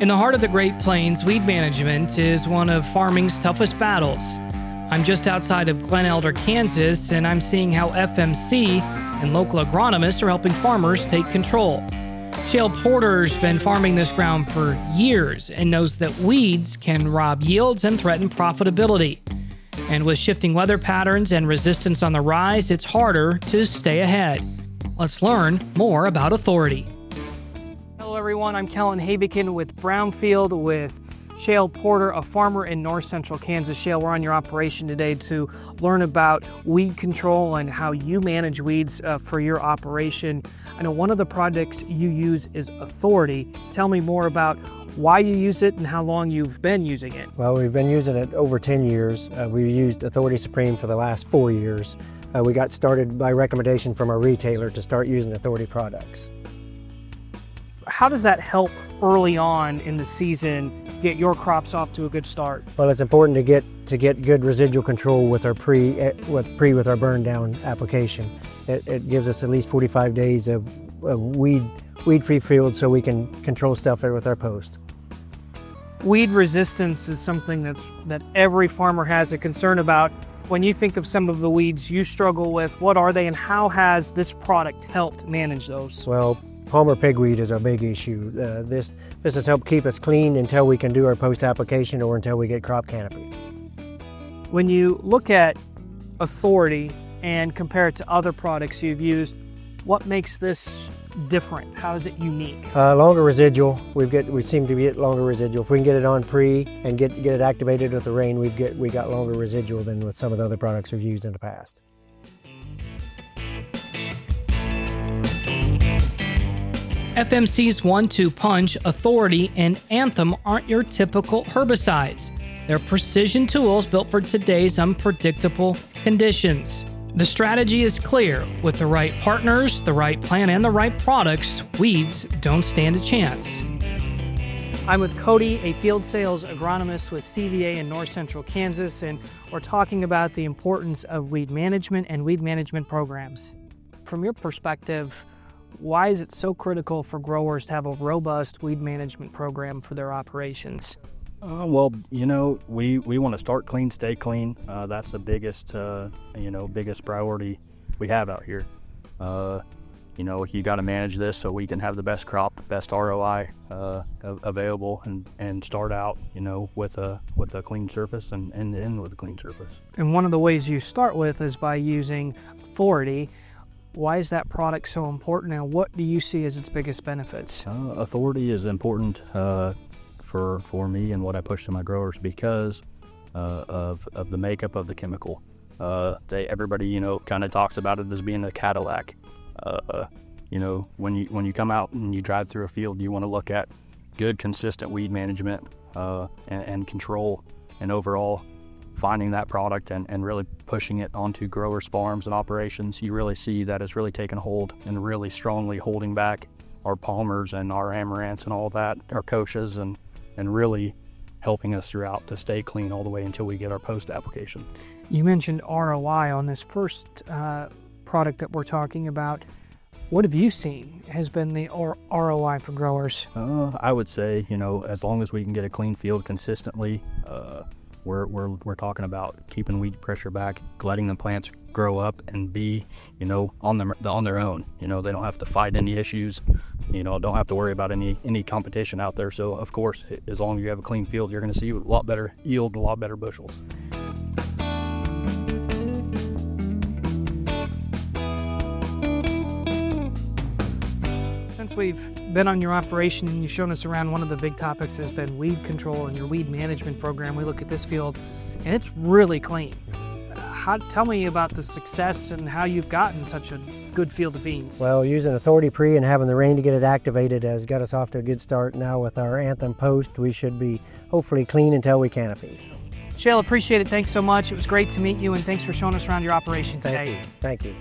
In the heart of the Great Plains, weed management is one of farming's toughest battles. I'm just outside of Glen Elder, Kansas, and I'm seeing how FMC and local agronomists are helping farmers take control. Shale Porter's been farming this ground for years and knows that weeds can rob yields and threaten profitability. And with shifting weather patterns and resistance on the rise, it's harder to stay ahead. Let's learn more about Authority. Hello everyone, I'm Kellen Havikin with Brownfield with Shale Porter, a farmer in north central Kansas. Shale, we're on your operation today to learn about weed control and how you manage weeds for your operation. I know one of the products you use is Authority. Tell me more about why you use it and how long you've been using it. Well, we've been using it over 10 years. We've used Authority Supreme for the last 4 years. We got started by recommendation from our retailer to start using Authority products. How does that help early on in the season get your crops off to a good start? Well, it's important to get good residual control with our with our burn down application. It gives us at least 45 days of weed-free field so we can control stuff with our post. Weed resistance is something that every farmer has a concern about. When you think of some of the weeds you struggle with, what are they and how has this product helped manage those? Well, Palmer pigweed is our big issue. This has helped keep us clean until we can do our post application or until we get crop canopy. When you look at Authority and compare it to other products you've used, what makes this different? How is it unique? Longer residual. We seem to get longer residual. If we can get it on pre and get it activated with the rain, we got longer residual than with some of the other products we've used in the past. FMC's 1-2 Punch, Authority, and Anthem aren't your typical herbicides. They're precision tools built for today's unpredictable conditions. The strategy is clear. With the right partners, the right plan, and the right products, weeds don't stand a chance. I'm with Cody, a field sales agronomist with CVA in north central Kansas, and we're talking about the importance of weed management and weed management programs. From your perspective, why is it so critical for growers to have a robust weed management program for their operations? Well, we want to start clean, stay clean. That's the biggest priority we have out here. You got to manage this so we can have the best crop, best ROI available, and start out, with a clean surface and end with a clean surface. And one of the ways you start with is by using Authority. Why is that product so important, and what do you see as its biggest benefits? Authority is important for me and what I push to my growers because of the makeup of the chemical. Everybody kind of talks about it as being a Cadillac. When you come out and you drive through a field, you want to look at good, consistent weed management and control, and overall finding that product and really pushing it onto growers' farms and operations. You really see that it's really taken hold and really strongly holding back our palmers and our amaranths and all that, our kochias, and really helping us throughout to stay clean all the way until we get our post application. You mentioned ROI on this first product that we're talking about. What have you seen has been the ROI for growers? I would say, as long as we can get a clean field consistently, we're talking about keeping weed pressure back, letting the plants grow up and be, on their own. They don't have to fight any issues, don't have to worry about any competition out there. So of course, as long as you have a clean field, you're going to see a lot better yield, a lot better bushels. Since we've been on your operation and you've shown us around, one of the big topics has been weed control and your weed management program. We look at this field and it's really clean. Tell me about the success and how you've gotten such a good field of beans. Well, using Authority Pre and having the rain to get it activated has got us off to a good start. Now with our Anthem post, we should be hopefully clean until we canopy. Shale, appreciate it. Thanks so much. It was great to meet you, and thanks for showing us around your operation today. Thank you.